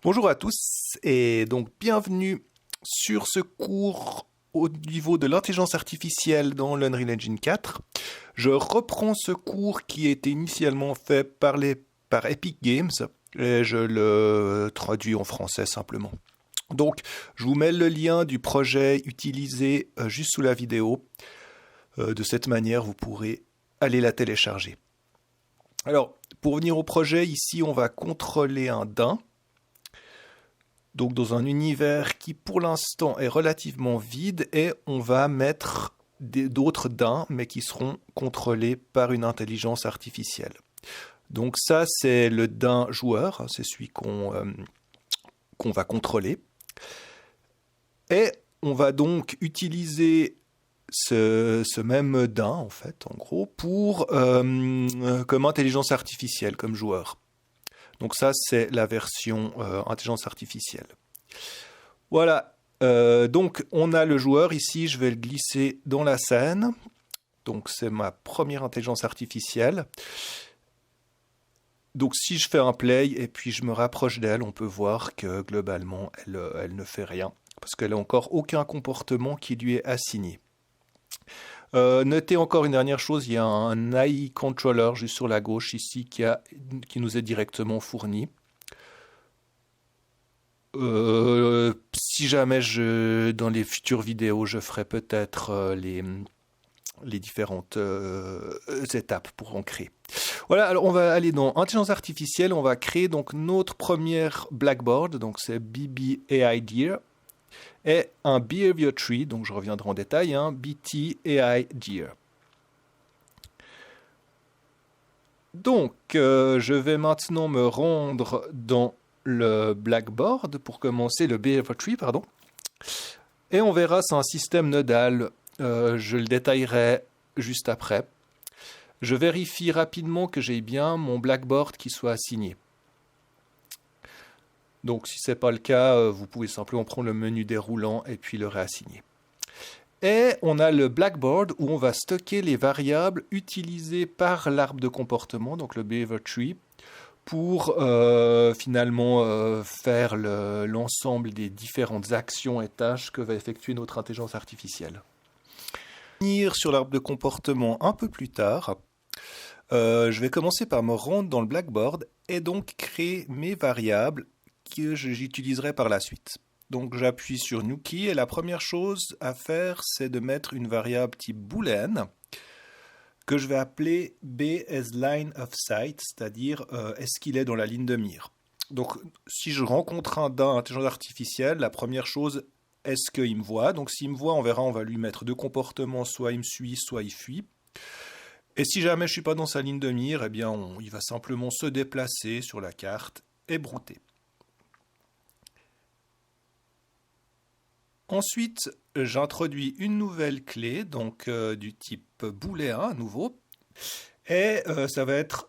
Bonjour à tous et donc bienvenue sur ce cours au niveau de l'intelligence artificielle dans l'Unreal Engine 4. Je reprends ce cours qui a été initialement fait par Epic Games et je le traduis en français simplement. Donc je vous mets le lien du projet utilisé juste sous la vidéo. De cette manière vous pourrez aller la télécharger. Alors pour venir au projet, ici on va contrôler un daim. Donc dans un univers qui pour l'instant est relativement vide et on va mettre d'autres daims mais qui seront contrôlés par une intelligence artificielle. Donc ça c'est le daim joueur, c'est celui qu'on va contrôler. Et on va donc utiliser ce même daim en fait en gros pour comme intelligence artificielle, comme joueur. Donc ça, c'est la version intelligence artificielle. Voilà, donc on a le joueur ici, je vais le glisser dans la scène. Donc c'est ma première intelligence artificielle. Donc si je fais un play et puis je me rapproche d'elle, on peut voir que globalement, elle ne fait rien. Parce qu'elle n'a encore aucun comportement qui lui est assigné. Notez encore une dernière chose, il y a un AI controller juste sur la gauche ici qui nous est directement fourni. Si jamais dans les futures vidéos, je ferai peut-être les différentes étapes pour en créer. Voilà, alors on va aller dans intelligence artificielle, on va créer donc notre première blackboard, donc c'est BB AI Deer. Et un Behavior Tree, donc je reviendrai en détail, BT AI Deer. Donc, je vais maintenant me rendre dans le Blackboard pour commencer le Behavior Tree, pardon. Et on verra, c'est un système nodal, je le détaillerai juste après. Je vérifie rapidement que j'ai bien mon Blackboard qui soit assigné. Donc si ce n'est pas le cas, vous pouvez simplement prendre le menu déroulant et puis le réassigner. Et on a le Blackboard où on va stocker les variables utilisées par l'arbre de comportement, donc le Behavior Tree, pour finalement faire l'ensemble des différentes actions et tâches que va effectuer notre intelligence artificielle. Venir sur l'arbre de comportement un peu plus tard. Je vais commencer par me rendre dans le Blackboard et donc créer mes variables que j'utiliserai par la suite. Donc j'appuie sur New Key et la première chose à faire c'est de mettre une variable type boolean que je vais appeler B as line of sight, c'est-à-dire est-ce qu'il est dans la ligne de mire. Donc si je rencontre un daim intelligence artificielle, la première chose, est-ce qu'il me voit? Donc s'il me voit, on verra, on va lui mettre deux comportements, soit il me suit, soit il fuit. Et si jamais je ne suis pas dans sa ligne de mire, eh bien il va simplement se déplacer sur la carte et brouter. Ensuite, j'introduis une nouvelle clé, donc du type booléen à nouveau, et ça va être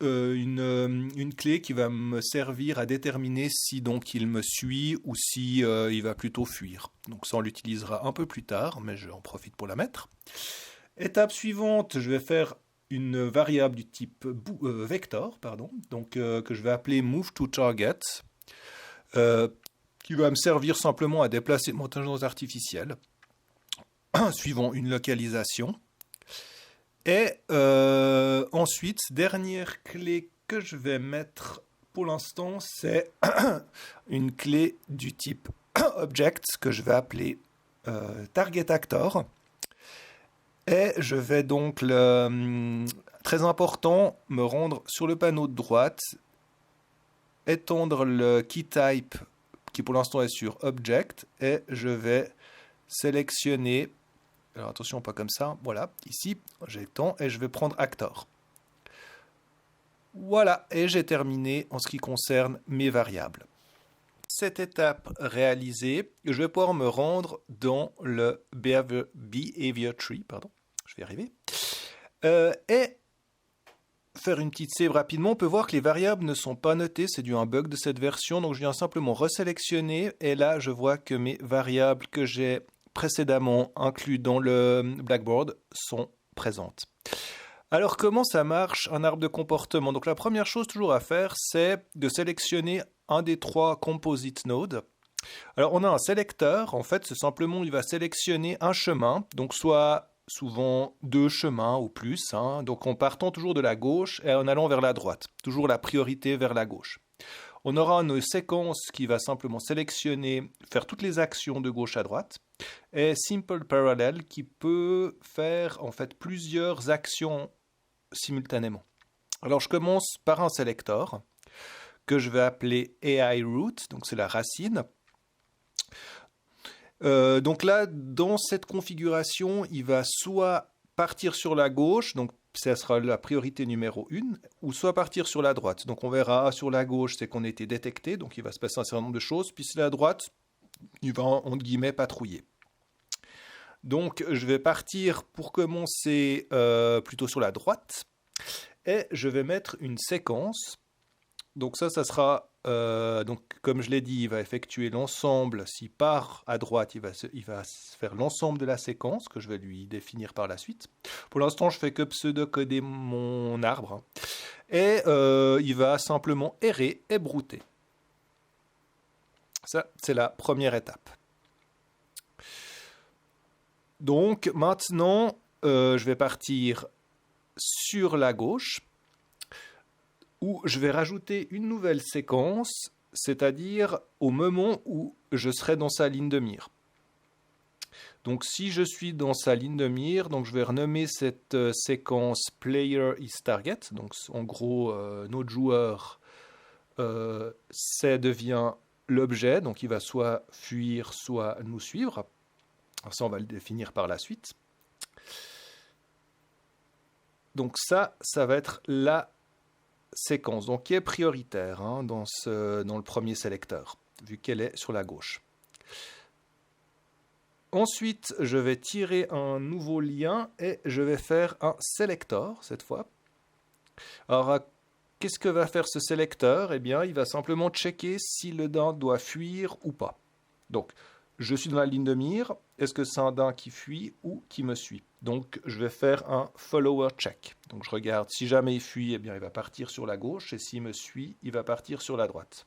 une clé qui va me servir à déterminer si donc il me suit ou si il va plutôt fuir. Donc ça on l'utilisera un peu plus tard, mais j'en profite pour la mettre. Étape suivante, je vais faire une variable du type vector, donc que je vais appeler move to target. Qui va me servir simplement à déplacer mon intelligence artificielle suivant une localisation. Et ensuite, dernière clé que je vais mettre pour l'instant, c'est une clé du type object que je vais appeler target actor. Et je vais donc, très important, me rendre sur le panneau de droite, étendre le key type qui pour l'instant est sur Object, et je vais sélectionner, alors attention pas comme ça, voilà, ici, j'étends et je vais prendre Actor. Voilà, et j'ai terminé en ce qui concerne mes variables. Cette étape réalisée, je vais pouvoir me rendre dans le Behavior Tree, je vais y arriver, et faire une petite save rapidement, on peut voir que les variables ne sont pas notées, c'est dû à un bug de cette version, donc je viens simplement resélectionner, et là je vois que mes variables que j'ai précédemment incluses dans le Blackboard sont présentes. Alors comment ça marche un arbre de comportement? Donc la première chose toujours à faire, c'est de sélectionner un des 3 composite nodes. Alors on a un sélecteur, en fait c'est simplement il va sélectionner un chemin, donc soit souvent 2 chemins ou plus, hein, donc en partant toujours de la gauche et en allant vers la droite, toujours la priorité vers la gauche. On aura une séquence qui va simplement sélectionner, faire toutes les actions de gauche à droite, et Simple Parallel qui peut faire en fait plusieurs actions simultanément. Alors je commence par un sélecteur que je vais appeler AI root, donc c'est la racine. Donc là, dans cette configuration, il va soit partir sur la gauche, donc ça sera la priorité numéro 1, ou soit partir sur la droite. Donc on verra sur la gauche, c'est qu'on a été détecté, donc il va se passer un certain nombre de choses, puis sur la droite, il va entre guillemets patrouiller. Donc je vais partir pour commencer plutôt sur la droite, et je vais mettre une séquence. Donc ça sera, donc comme je l'ai dit, il va effectuer l'ensemble. S'il part à droite, il va faire l'ensemble de la séquence que je vais lui définir par la suite. Pour l'instant, je fais que pseudo-coder mon arbre. Et il va simplement errer et brouter. Ça, c'est la première étape. Donc maintenant, je vais partir sur la gauche, où je vais rajouter une nouvelle séquence, c'est-à-dire au moment où je serai dans sa ligne de mire. Donc si je suis dans sa ligne de mire, donc je vais renommer cette séquence Player is Target. Donc en gros, notre joueur ça devient l'objet, donc il va soit fuir, soit nous suivre. Alors ça, on va le définir par la suite. Donc ça va être la séquence, donc qui est prioritaire hein, dans le premier sélecteur, vu qu'elle est sur la gauche. Ensuite, je vais tirer un nouveau lien et je vais faire un selector cette fois. Alors, qu'est-ce que va faire ce sélecteur? Eh bien, il va simplement checker si le daim doit fuir ou pas. Donc, je suis dans la ligne de mire. Est-ce que c'est un daim qui fuit ou qui me suit? Donc, je vais faire un follower check. Donc, je regarde si jamais il fuit, eh bien, il va partir sur la gauche. Et s'il me suit, il va partir sur la droite.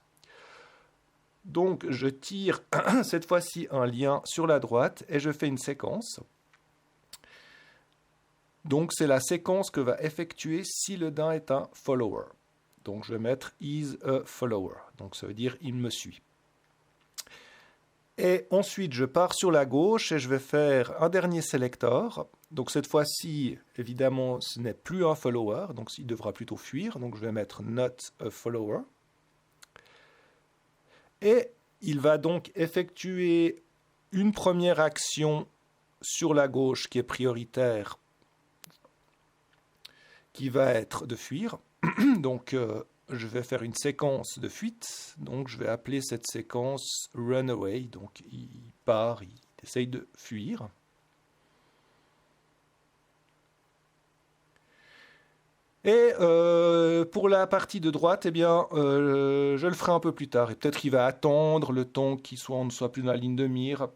Donc, je tire cette fois-ci un lien sur la droite et je fais une séquence. Donc, c'est la séquence que va effectuer si le daim est un follower. Donc, je vais mettre is a follower. Donc, ça veut dire il me suit. Et ensuite, je pars sur la gauche et je vais faire un dernier selector. Donc, cette fois-ci, évidemment, ce n'est plus un follower. Donc, il devra plutôt fuir. Donc, je vais mettre not a follower. Et il va donc effectuer une première action sur la gauche qui est prioritaire, qui va être de fuir. Donc, je vais faire une séquence de fuite. Donc, je vais appeler cette séquence runaway. Donc, il part, il essaye de fuir. Et pour la partie de droite, eh bien, je le ferai un peu plus tard. Et peut-être qu'il va attendre le temps on ne soit plus dans la ligne de mire.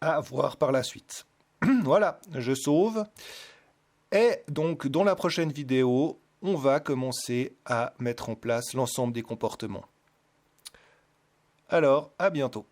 À voir par la suite. Voilà, je sauve. Et donc, dans la prochaine vidéo, on va commencer à mettre en place l'ensemble des comportements. Alors, à bientôt.